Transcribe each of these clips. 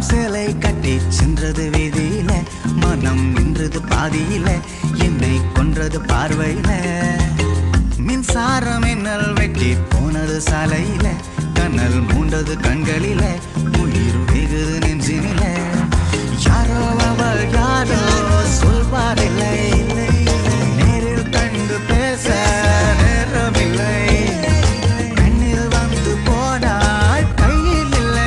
சேலை கட்டி சென்றது வீதியில, மனம் நின்றது பாதியில, என்னை கொன்றது பார்வையில. மின்சாரம் என்னல் வெட்டி போனது சாலையில, கண்ணல் மூண்டது கண்களில, உயிர் வெகுது நெஞ்சினில. யாரோ அவள் யாரோ சொல்வாரில்லை, நேரில் கண்டு பேச நேரமில்லை. கண்ணில் வந்து போனாள் கையில் இல்லை.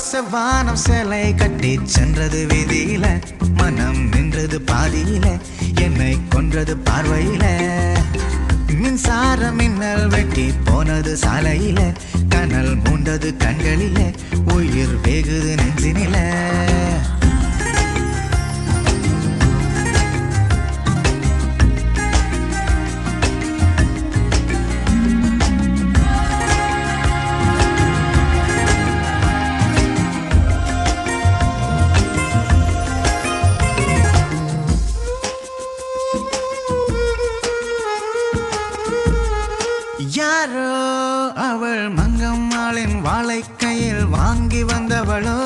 செவ்வானம் சேலை கட்டி சென்றது வீதியில, மனம் நின்றது பாதியில, என்னை கொன்றது பார்வையில. மின்சார மின்னல் வெட்டி போனது சாலையில, கனல் மூண்டது கண்களில, உயிர் வெகுது நெஞ்சினில. யாரோ அவள் மங்கம்மாளின் வாளை கையில் வாங்கி வந்தவளோ,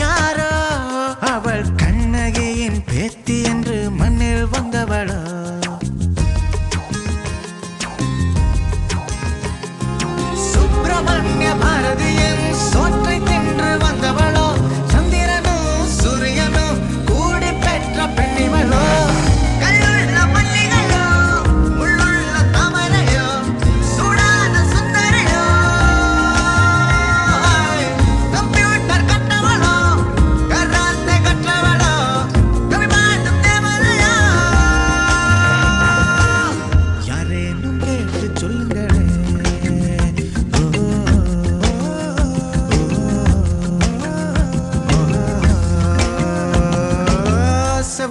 யாரோ அவள் கண்ணகியின் பேத்தி என்று மண்ணில் வந்தவளோ. சுப்பிரமணிய பாரதியின் சோற்றை தின்று வந்தவளோ, சந்திரனும் சூரியனும் கூடி பெற்ற பெண்ணிவளோ.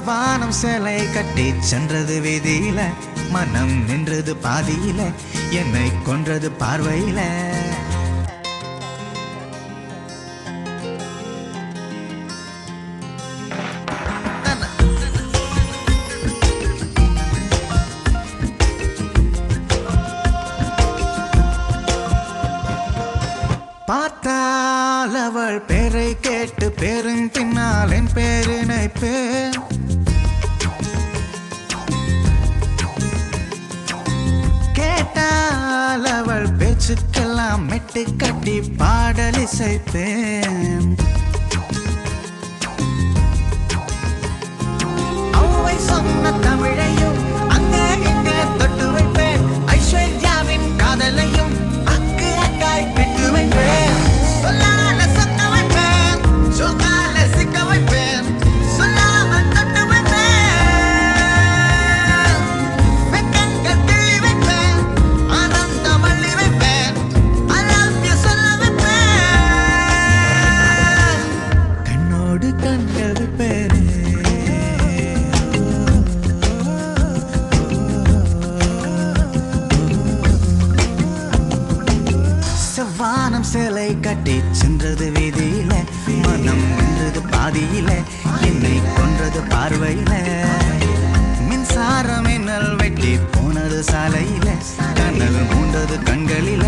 வானம் சேலை கட்டி சென்றது வீதியில, மனம் நின்றது பாதியில, என்னை கொன்றது பார்வையில. பார்த்தால் அவள் பேரை கேட்டு பேரும் பின்னால் என் பேரினை பேர். கேட்டால் அவள் பேச்சுக்கெல்லாம் மெட்டு கட்டி பாடல் இசைப்பேன். அவை சொன்ன தமிழையும் அங்கே இங்கே தொட்டு வைப்பேன். ஐஸ்வர்யாவின் காதலையும் அக்கு அக்காய் பெற்று வைப்பேன். சொல்லால சொக்க வைப்பேன், சொல்லால சிக்க வைப்பேன், சொல்லாமல் தொட்டு வைப்பேன். வெக்கங்கள் கிள்ளி வைப்பேன், ஆனந்தம் அள்ளி வைப்பேன், I love you சொல்ல வைப்பேன். கண்ணோடு கண்கள் வைப்பேன். வானம் சேலை கட்டி சென்றது வீதியில, மனம் நின்றது பாதியில, என்னை கொன்றது பார்வையில. மின்சாரம் என்னல் வெட்டி போனது சாலையில, கண்ணல் மூண்டது கண்களில,